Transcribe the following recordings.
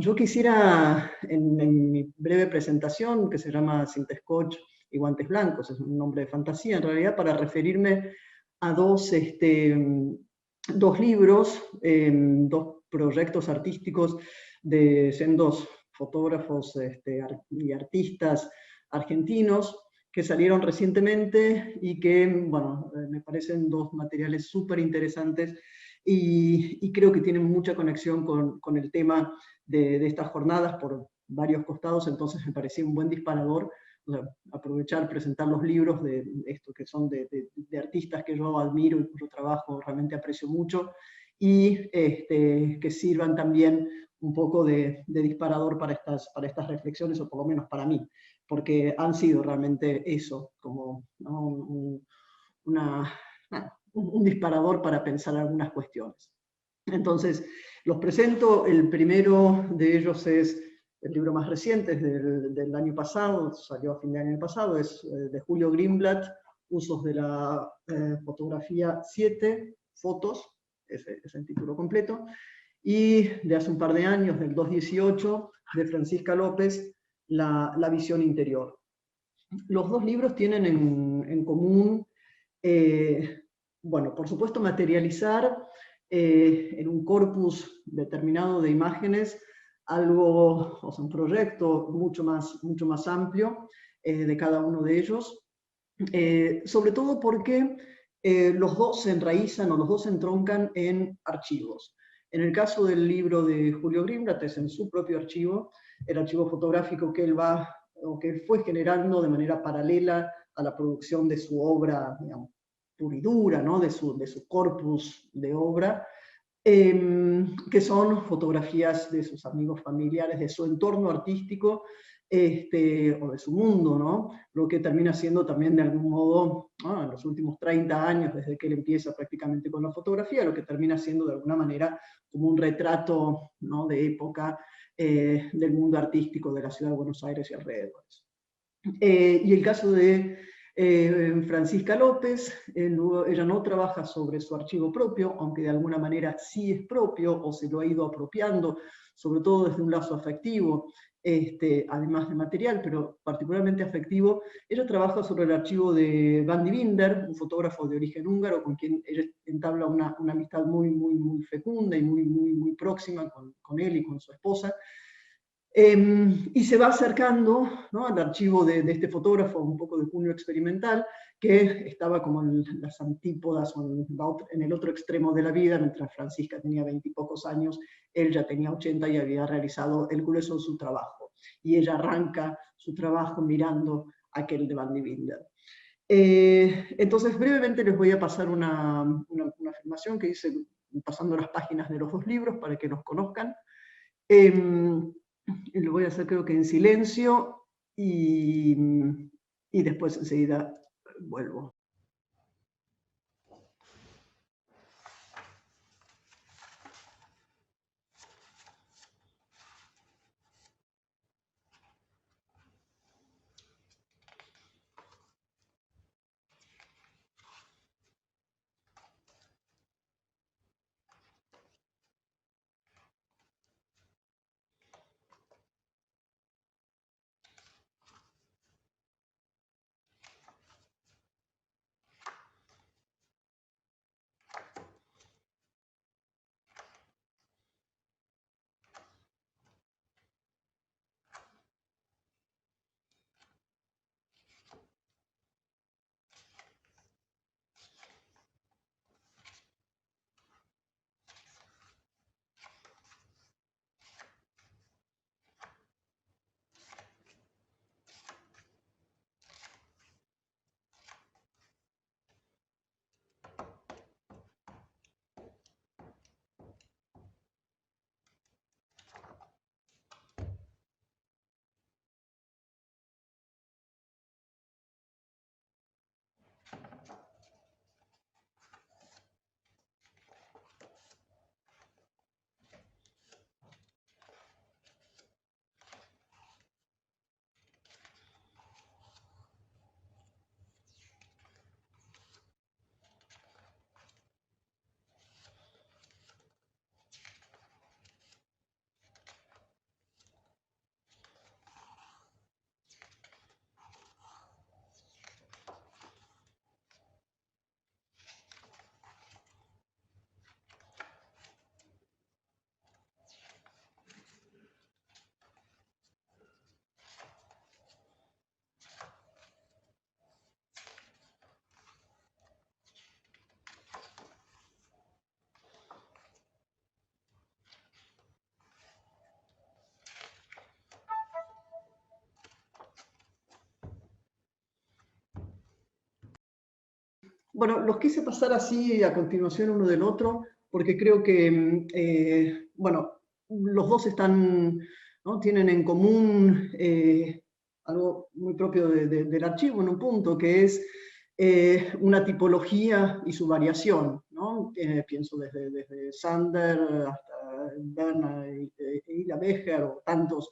yo quisiera, en mi breve presentación, que se llama Cinta Scotch y Guantes Blancos, es un nombre de fantasía en realidad, para referirme a dos libros, dos proyectos artísticos de sendos fotógrafos y artistas argentinos que salieron recientemente y que, bueno, me parecen dos materiales súper interesantes y creo que tienen mucha conexión con el tema de estas jornadas por varios costados, entonces me parecía un buen disparador, o sea, aprovechar, presentar los libros de esto que son de artistas que yo admiro y cuyo trabajo realmente aprecio mucho, y que sirvan también un poco de disparador para estas reflexiones, o por lo menos para mí, porque han sido realmente eso, como, ¿no? Un disparador para pensar algunas cuestiones. Entonces, los presento. El primero de ellos es el libro más reciente, es del año pasado, salió a fin de año pasado, es de Julio Greenblatt, Usos de la fotografía 7, fotos, ese es el título completo, y de hace un par de años, del 2018, de Francisca López, La visión interior. Los dos libros tienen en común, bueno, por supuesto, materializar en un corpus determinado de imágenes algo, o sea, un proyecto mucho más amplio de cada uno de ellos, sobre todo porque los dos se enraizan o los dos se entroncan en archivos. En el caso del libro de Julio Greenblatt es en su propio archivo, el archivo fotográfico que él va, o que él fue generando de manera paralela a la producción de su obra, digamos, pura y dura, ¿no? de su corpus de obra, que son fotografías de sus amigos familiares, de su entorno artístico, o de su mundo, ¿no? Lo que termina siendo también de algún modo, ¿no? En los últimos 30 años, desde que él empieza prácticamente con la fotografía, lo que termina siendo de alguna manera como un retrato, ¿no? De época del mundo artístico de la ciudad de Buenos Aires y alrededores. Y el caso de Francisca López, ella no trabaja sobre su archivo propio, aunque de alguna manera sí es propio o se lo ha ido apropiando, sobre todo desde un lazo afectivo, además de material, pero particularmente afectivo. Ella trabaja sobre el archivo de Bandy Binder, un fotógrafo de origen húngaro con quien ella entabla una amistad muy fecunda y muy próxima con él y con su esposa. Y se va acercando, ¿no? Al archivo de este fotógrafo, un poco de cuño experimental, que estaba como en las antípodas o en el otro extremo de la vida. Mientras Francisca tenía 20 y pocos años, él ya tenía 80 y había realizado el grueso de su trabajo. Y ella arranca su trabajo mirando aquel de Bandy Binder. Entonces, brevemente les voy a pasar una afirmación que hice pasando las páginas de los dos libros para que los conozcan. Lo voy a hacer creo que en silencio y después enseguida vuelvo. Bueno, los quise pasar así a continuación uno del otro, porque creo que, bueno, los dos están, ¿no? Tienen en común algo muy propio del archivo en un punto, que es una tipología y su variación, ¿no? Pienso desde Sander hasta Berna y la Becher, o tantos,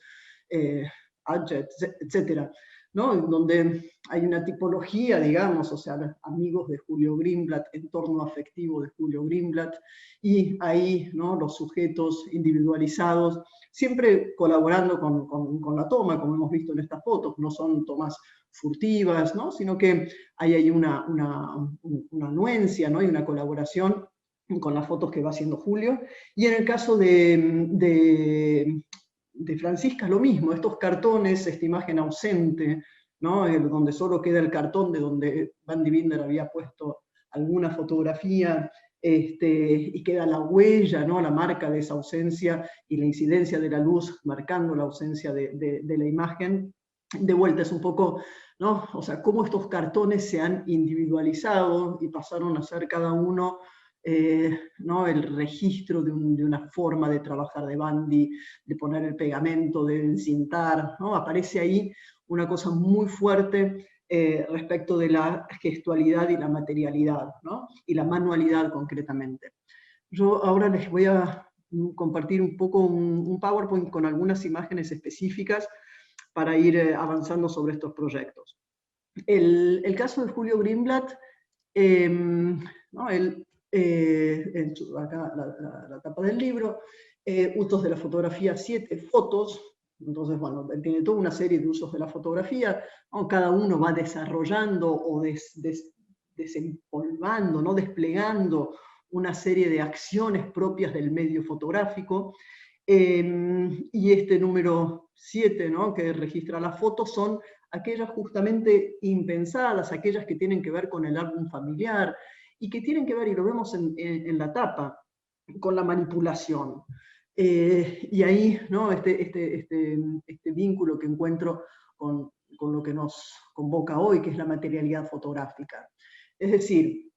Adjet, etcétera, ¿no? Donde hay una tipología, digamos, o sea, amigos de Julio Greenblatt, entorno afectivo de Julio Greenblatt, y ahí, ¿no? Los sujetos individualizados, siempre colaborando con la toma, como hemos visto en estas fotos, no son tomas furtivas, ¿no? Sino que hay una anuencia, ¿no? Y una colaboración con las fotos que va haciendo Julio. Y en el caso de Francisca lo mismo, estos cartones, esta imagen ausente, ¿no? Donde solo queda el cartón de donde Van die Binder había puesto alguna fotografía, y queda la huella, ¿no? La marca de esa ausencia y la incidencia de la luz marcando la ausencia de la imagen. De vuelta es un poco, ¿no? O sea, cómo estos cartones se han individualizado y pasaron a ser cada uno ¿no? El registro de una forma de trabajar de Van die, de poner el pegamento, de encintar, ¿no? Aparece ahí una cosa muy fuerte respecto de la gestualidad y la materialidad, ¿no? Y la manualidad concretamente. Yo ahora les voy a compartir un poco un PowerPoint con algunas imágenes específicas para ir avanzando sobre estos proyectos. El caso de Julio Greenblatt, ¿no? Él, acá la tapa del libro, usos de la fotografía, 7 fotos. Entonces, bueno, tiene toda una serie de usos de la fotografía, ¿no? Cada uno va desarrollando o desempolvando, ¿no? Desplegando una serie de acciones propias del medio fotográfico. Y este número 7, ¿no? Que registra las fotos, son aquellas justamente impensadas, aquellas que tienen que ver con el álbum familiar, y que tienen que ver, y lo vemos en la tapa, con la manipulación. Y ahí, ¿no? este vínculo que encuentro con lo que nos convoca hoy, que es la materialidad fotográfica. Es decir,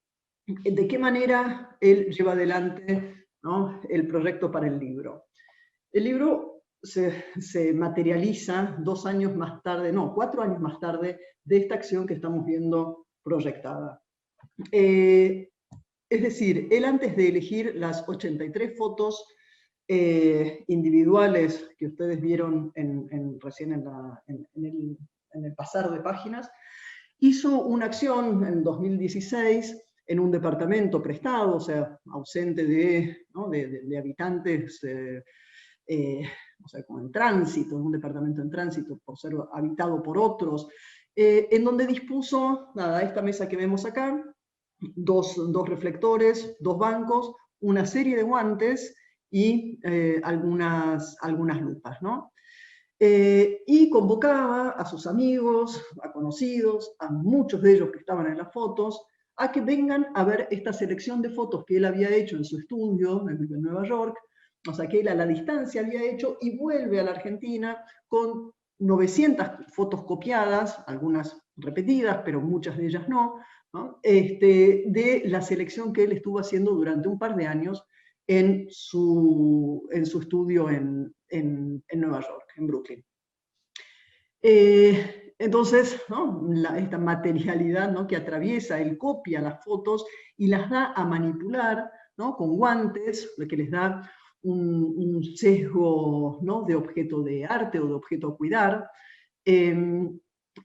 de qué manera él lleva adelante, ¿no? El proyecto para el libro. El libro se materializa 2 años más tarde, no, 4 años más tarde, de esta acción que estamos viendo proyectada. Es decir, él, antes de elegir las 83 fotos individuales que ustedes vieron recién en el pasar de páginas, hizo una acción en 2016 en un departamento prestado, o sea, ausente ¿no? de habitantes, o sea, como en tránsito, en un departamento en tránsito, por ser habitado por otros, en donde dispuso, nada, esta mesa que vemos acá, dos reflectores, 2 bancos, una serie de guantes y algunas lupas, ¿no? Y convocaba a sus amigos, a conocidos, a muchos de ellos que estaban en las fotos, a que vengan a ver esta selección de fotos que él había hecho en su estudio en Nueva York, o sea, que él a la distancia había hecho, y vuelve a la Argentina con 900 fotos copiadas, algunas repetidas, pero muchas de ellas no, de la selección que él estuvo haciendo durante un par de años en su estudio en Nueva York, en Brooklyn. Entonces, ¿no? Esta materialidad, ¿no? Que atraviesa, él copia las fotos y las da a manipular, ¿no? Con guantes, lo que les da un sesgo, ¿no? De objeto de arte o de objeto a cuidar.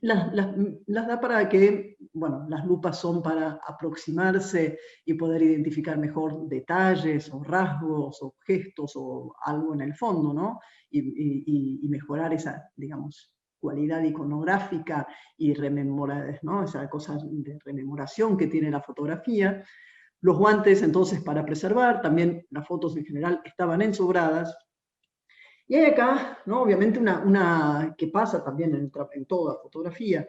Las da para que, bueno, las lupas son para aproximarse y poder identificar mejor detalles o rasgos o gestos o algo en el fondo, ¿no? Y mejorar esa, digamos, cualidad iconográfica y rememorar, ¿no? Esa cosa de rememoración que tiene la fotografía. Los guantes, entonces, para preservar, también las fotos en general estaban ensobradas. Y hay acá, ¿no? Obviamente, una que pasa también en toda fotografía,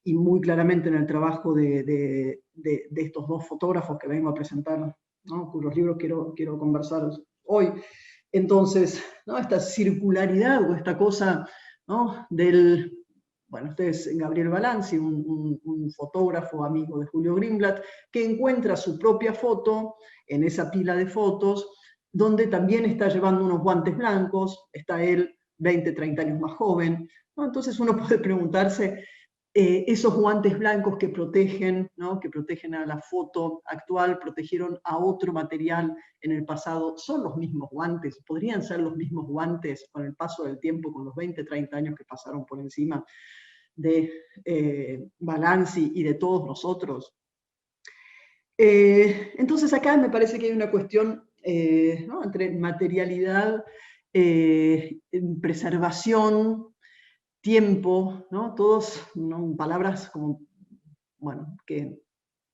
y muy claramente en el trabajo de estos 2 fotógrafos que vengo a presentar, ¿no? Cuyos libros quiero conversar hoy. Entonces, ¿no? Esta circularidad o esta cosa, ¿no? del bueno, este es Gabriel Balanzi, un fotógrafo amigo de Julio Greenblatt, que encuentra su propia foto en esa pila de fotos, donde también está llevando unos guantes blancos, está él 20, 30 años más joven, ¿no? Entonces uno puede preguntarse, esos guantes blancos que protegen, ¿no? Que protegen a la foto actual, protegieron a otro material en el pasado, ¿son los mismos guantes? ¿Podrían ser los mismos guantes con el paso del tiempo, con los 20, 30 años que pasaron por encima de Balanzi y de todos nosotros? Entonces acá me parece que hay una cuestión, ¿no? Entre materialidad, preservación, tiempo, ¿no? Todos, ¿no? Palabras como, bueno, que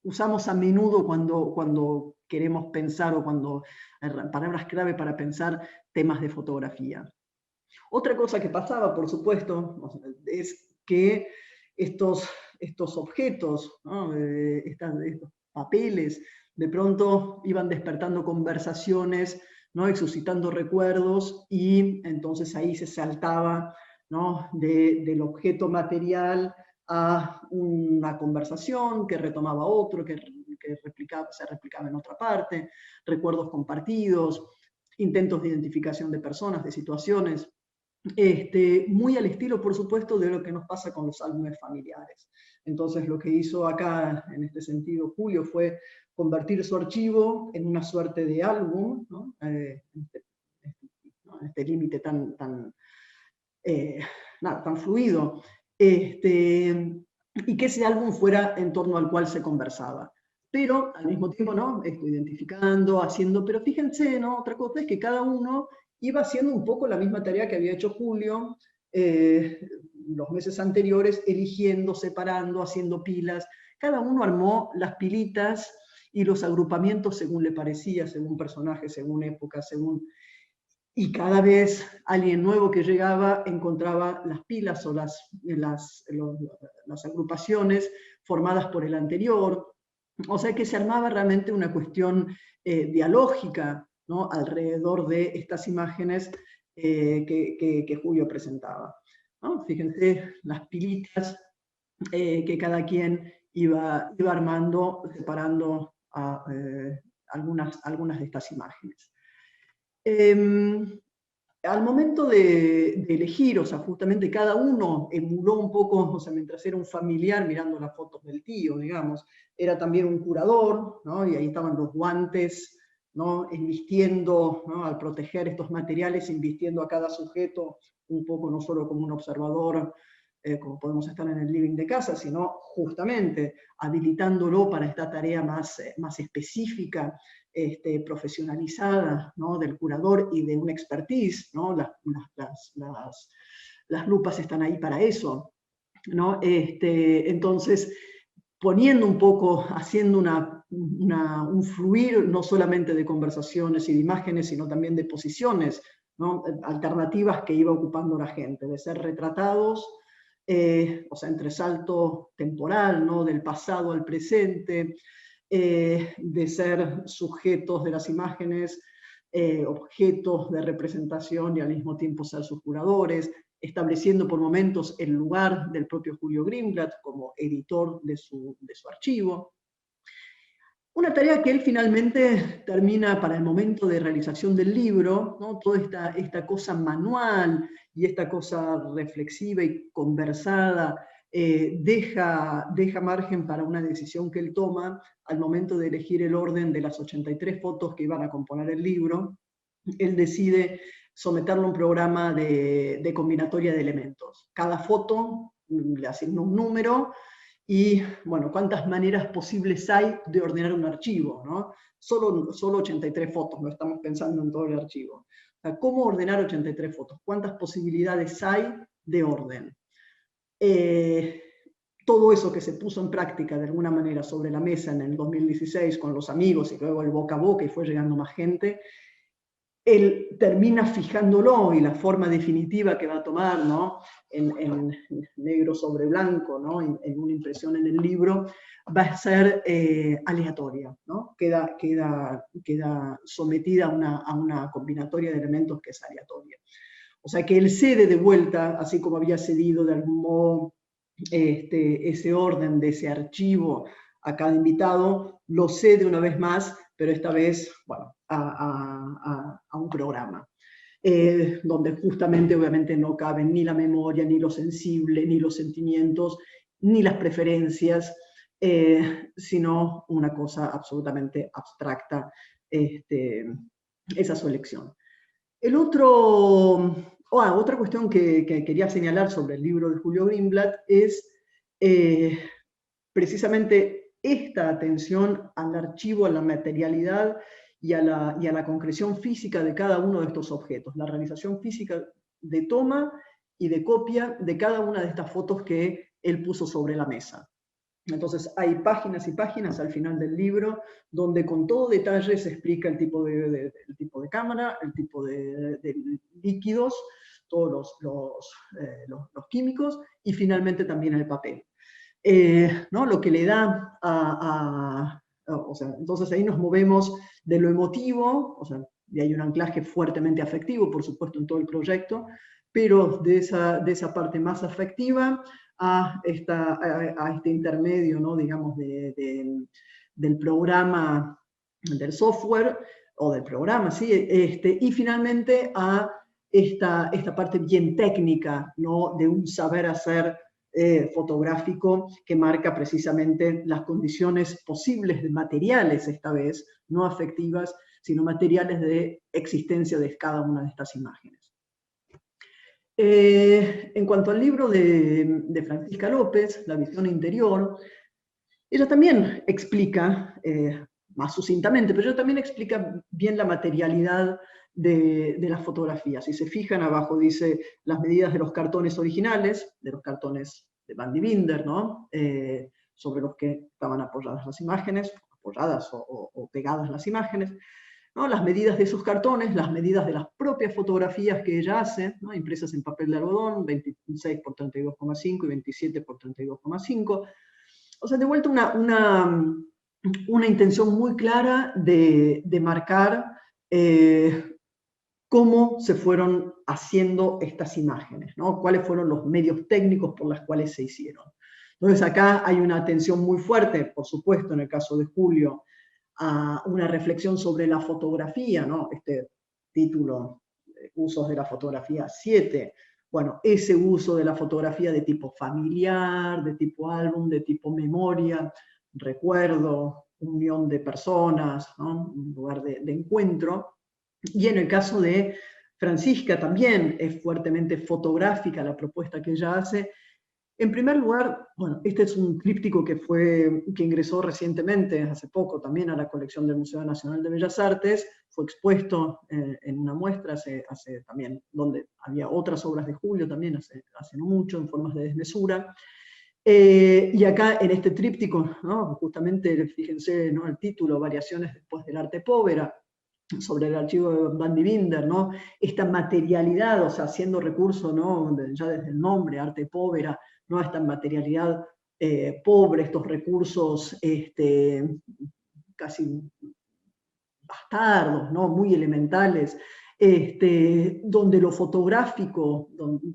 usamos a menudo cuando queremos pensar o cuando, palabras clave para pensar temas de fotografía. Otra cosa que pasaba, por supuesto, es que estos objetos, ¿no? Estos papeles, de pronto iban despertando conversaciones, ¿no? Suscitando recuerdos, y entonces ahí se saltaba, ¿no? Del objeto material a una conversación que retomaba otro, que se replicaba en otra parte, recuerdos compartidos, intentos de identificación de personas, de situaciones. Muy al estilo, por supuesto, de lo que nos pasa con los álbumes familiares. Entonces, lo que hizo acá, en este sentido, Julio, fue convertir su archivo en una suerte de álbum, ¿no? Este límite tan fluido, y que ese álbum fuera en torno al cual se conversaba. Pero al mismo tiempo, ¿no? Identificando, haciendo, pero fíjense, ¿no? Otra cosa es que cada uno iba haciendo un poco la misma tarea que había hecho Julio los meses anteriores, eligiendo, separando, haciendo pilas. Cada uno armó las pilitas y los agrupamientos según le parecía, según personaje, según época, según... Y cada vez alguien nuevo que llegaba encontraba las pilas o las agrupaciones formadas por el anterior. O sea que se armaba realmente una cuestión dialógica, ¿no? Alrededor de estas imágenes que Julio presentaba, ¿no? Fíjense las pilitas que cada quien iba armando, separando a, algunas de estas imágenes. Al momento de elegir, o sea, justamente cada uno emuló un poco, o sea, mientras era un familiar mirando las fotos del tío, digamos, era también un curador, ¿no? Y ahí estaban los guantes, ¿no? Invistiendo, ¿no? Al proteger estos materiales, invistiendo a cada sujeto un poco, no solo como un observador, como podemos estar en el living de casa, sino justamente habilitándolo para esta tarea más específica, profesionalizada, ¿no? Del curador y de una expertise, ¿no? Las lupas están ahí para eso, ¿no? Entonces, poniendo un poco, haciendo un fluir no solamente de conversaciones y de imágenes, sino también de posiciones, ¿no? Alternativas que iba ocupando la gente, de ser retratados, o sea, entre salto temporal, ¿no? Del pasado al presente, de ser sujetos de las imágenes, objetos de representación y al mismo tiempo ser sus curadores, estableciendo por momentos el lugar del propio Julio Greenblatt como editor de su archivo. Una tarea que él finalmente termina para el momento de realización del libro, ¿no? Toda esta cosa manual y esta cosa reflexiva y conversada deja margen para una decisión que él toma al momento de elegir el orden de las 83 fotos que iban a componer el libro. Él decide someterlo a un programa de combinatoria de elementos. Cada foto le asigna un número y, bueno, cuántas maneras posibles hay de ordenar un archivo, ¿no? Solo 83 fotos, no estamos pensando en todo el archivo. O sea, ¿cómo ordenar 83 fotos? ¿Cuántas posibilidades hay de orden? Todo eso que se puso en práctica de alguna manera sobre la mesa en el 2016 con los amigos y luego el boca a boca y fue llegando más gente, él termina fijándolo y la forma definitiva que va a tomar, ¿no? en negro sobre blanco, ¿no? En una impresión en el libro, va a ser aleatoria, ¿no? Queda sometida a una combinatoria de elementos que es aleatoria. O sea que él cede de vuelta, así como había cedido de algún modo ese orden de ese archivo a cada invitado, lo cede una vez más, pero esta vez, bueno, a un programa. Donde justamente obviamente no caben ni la memoria, ni lo sensible, ni los sentimientos, ni las preferencias, sino una cosa absolutamente abstracta, esa su elección. Otra cuestión que quería señalar sobre el libro de Julio Greenblatt es precisamente esta atención al archivo, a la materialidad y a la concreción física de cada uno de estos objetos, la realización física de toma y de copia de cada una de estas fotos que él puso sobre la mesa. Entonces hay páginas y páginas al final del libro donde con todo detalle se explica el tipo de cámara, el tipo de líquidos, todos los químicos y finalmente también el papel. ¿No? Lo que le da o sea, entonces ahí nos movemos de lo emotivo, o sea, y hay un anclaje fuertemente afectivo, por supuesto, en todo el proyecto, pero de esa parte más afectiva a este intermedio, ¿no? Digamos, del programa, del software, o del programa, ¿sí? Y finalmente a esta parte bien técnica, ¿no? De un saber hacer fotográfico que marca precisamente las condiciones posibles de materiales, esta vez, no afectivas, sino materiales de existencia de cada una de estas imágenes. En cuanto al libro de Francisca López, La visión interior, ella también explica, más sucintamente, pero ella también explica bien la materialidad de las fotografías. Si se fijan, abajo dice las medidas de los cartones originales, de los cartones de Van die Binder, ¿no? Sobre los que estaban apoyadas las imágenes, apoyadas o pegadas las imágenes, ¿no? Las medidas de esos cartones, las medidas de las propias fotografías que ella hace, ¿no? Impresas en papel de algodón, 26 por 32,5 y 27 por 32,5. O sea, de vuelta una intención muy clara de marcar cómo se fueron haciendo estas imágenes, ¿no? Cuáles fueron los medios técnicos por los cuales se hicieron. Entonces acá hay una atención muy fuerte, por supuesto, en el caso de Julio, a una reflexión sobre la fotografía, ¿no? Este título, Usos de la fotografía 7, bueno, ese uso de la fotografía de tipo familiar, de tipo álbum, de tipo memoria, recuerdo, unión de personas, ¿no? Un lugar de encuentro. Y en el caso de Francisca también es fuertemente fotográfica la propuesta que ella hace. En primer lugar, bueno, este es un tríptico que ingresó recientemente, hace poco, también a la colección del Museo Nacional de Bellas Artes, fue expuesto en una muestra hace también, donde había otras obras de Julio también hace no mucho, en formas de desmesura. Y acá en este tríptico, ¿no? Justamente, fíjense, ¿no? El título, Variaciones después del arte povera, sobre el archivo de Van die Binder, ¿no? Esta materialidad, o sea, haciendo recurso, ¿no? Ya desde el nombre, arte povera, ¿no? Esta materialidad pobre, estos recursos casi bastardos, ¿no? Muy elementales, donde lo fotográfico, donde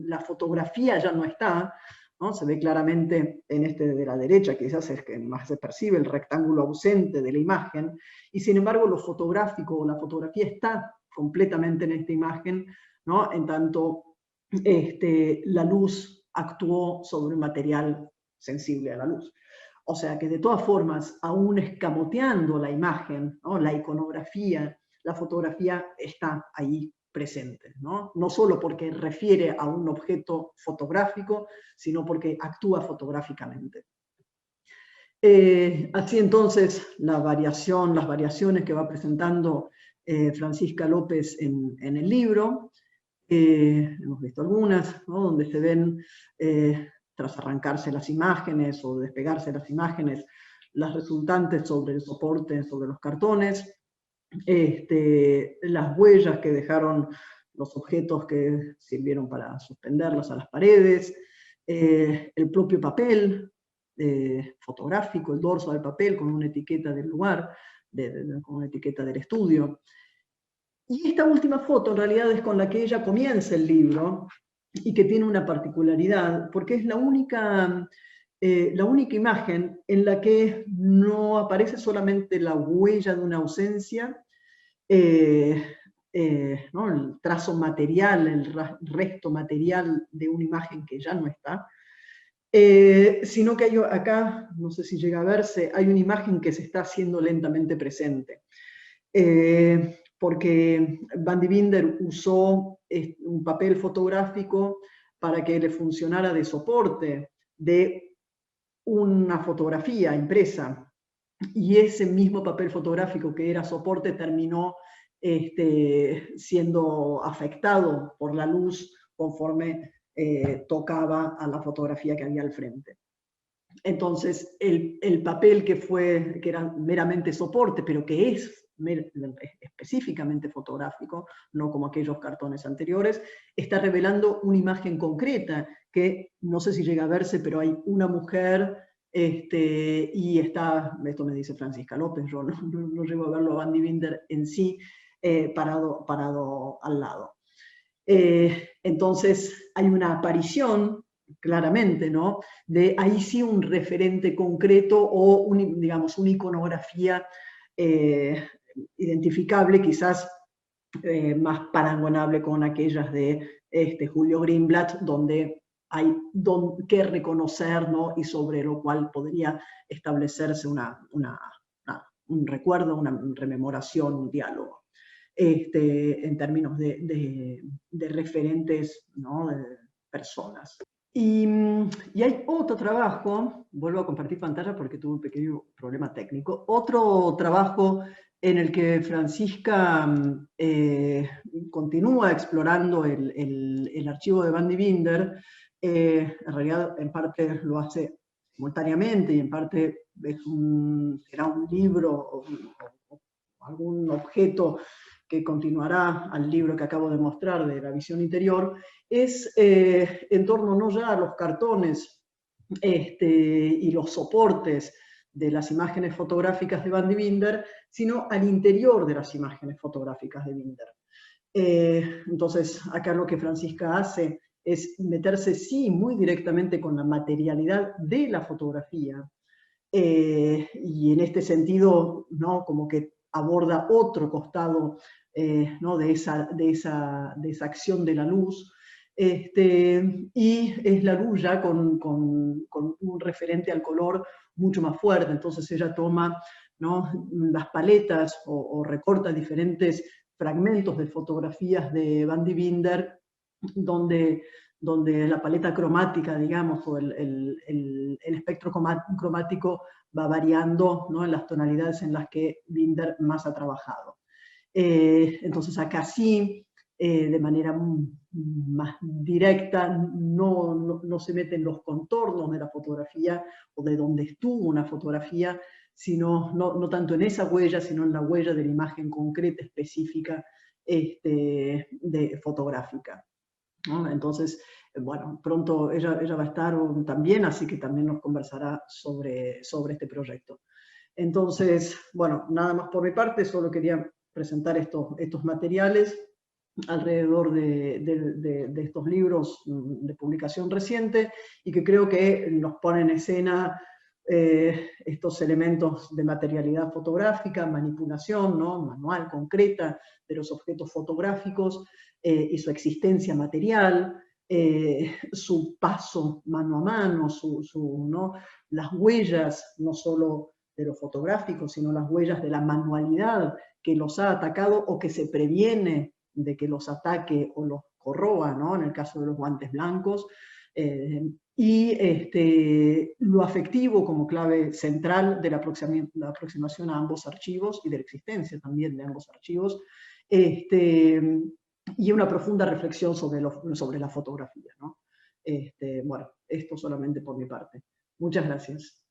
la fotografía ya no está, ¿no? Se ve claramente en este de la derecha, quizás es que más se percibe el rectángulo ausente de la imagen, y sin embargo lo fotográfico o la fotografía está completamente en esta imagen, ¿no? En tanto la luz actuó sobre un material sensible a la luz. O sea que de todas formas, aún escamoteando la imagen, ¿no? La iconografía, la fotografía está ahí presente, ¿no? No solo porque refiere a un objeto fotográfico, sino porque actúa fotográficamente. Así entonces, las variaciones que va presentando Francisca López en el libro, hemos visto algunas, ¿no? Donde se ven, tras arrancarse las imágenes o despegarse las imágenes, las resultantes sobre el soporte, sobre los cartones, las huellas que dejaron los objetos que sirvieron para suspenderlos a las paredes, el propio papel fotográfico, el dorso del papel con una etiqueta del lugar, con una etiqueta del estudio. Y esta última foto en realidad es con la que ella comienza el libro, y que tiene una particularidad, porque es la única imagen en la que no aparece solamente la huella de una ausencia, ¿no? El trazo material, el resto material de una imagen que ya no está, sino que hay acá, no sé si llega a verse, hay una imagen que se está haciendo lentamente presente. Porque Van de Binder usó un papel fotográfico para que le funcionara de soporte de una fotografía impresa, y ese mismo papel fotográfico que era soporte terminó siendo afectado por la luz conforme tocaba a la fotografía que había al frente. Entonces, el papel que era meramente soporte, pero que es específicamente fotográfico, no como aquellos cartones anteriores, está revelando una imagen concreta que no sé si llega a verse, pero hay una mujer y está, esto me dice Francisca López, yo no llego a verlo a Van de Binder en sí, parado al lado. Entonces hay una aparición, claramente, ¿no? De ahí sí un referente concreto o, digamos, una iconografía identificable, quizás más parangonable con aquellas de Julio Greenblatt, donde hay que reconocer, ¿no? Y sobre lo cual podría establecerse un recuerdo, una rememoración, un diálogo. En términos de referentes, ¿no? De personas. Y hay otro trabajo, vuelvo a compartir pantalla porque tuve un pequeño problema técnico, otro trabajo en el que Francisca continúa explorando el archivo de Van de Binder. En realidad, en parte lo hace simultáneamente y en parte será un libro o algún objeto que continuará al libro que acabo de mostrar de la visión interior, es en torno no ya a los cartones y los soportes de las imágenes fotográficas de Van de Binder, sino al interior de las imágenes fotográficas de Binder. Entonces, acá lo que Francisca hace es meterse, sí, muy directamente con la materialidad de la fotografía, y en este sentido, ¿no? Como que aborda otro costado, ¿no? de esa acción de la luz, y es la luz ya con un referente al color mucho más fuerte. Entonces ella toma, ¿no? las paletas o recorta diferentes fragmentos de fotografías de Van de Binder, donde la paleta cromática, digamos, o el espectro cromático va variando, ¿no? en las tonalidades en las que Binder más ha trabajado. Entonces acá sí, de manera más directa, no se meten los contornos de la fotografía o de donde estuvo una fotografía, sino no tanto en esa huella, sino en la huella de la imagen concreta, específica, fotográfica, ¿no? Entonces, bueno, pronto ella va a estar también, así que también nos conversará sobre este proyecto. Entonces, bueno, nada más por mi parte, solo quería presentar estos materiales alrededor de estos libros de publicación reciente, y que creo que nos ponen en escena estos elementos de materialidad fotográfica, manipulación, ¿no? manual, concreta, de los objetos fotográficos, y su existencia material, su paso mano a mano, ¿no? las huellas, no solo de lo fotográfico, sino las huellas de la manualidad que los ha atacado o que se previene de que los ataque o los corroba, ¿no? en el caso de los guantes blancos, y lo afectivo como clave central de la aproximación a ambos archivos y de la existencia también de ambos archivos, y una profunda reflexión sobre la fotografía, ¿no? Bueno, esto solamente por mi parte. Muchas gracias.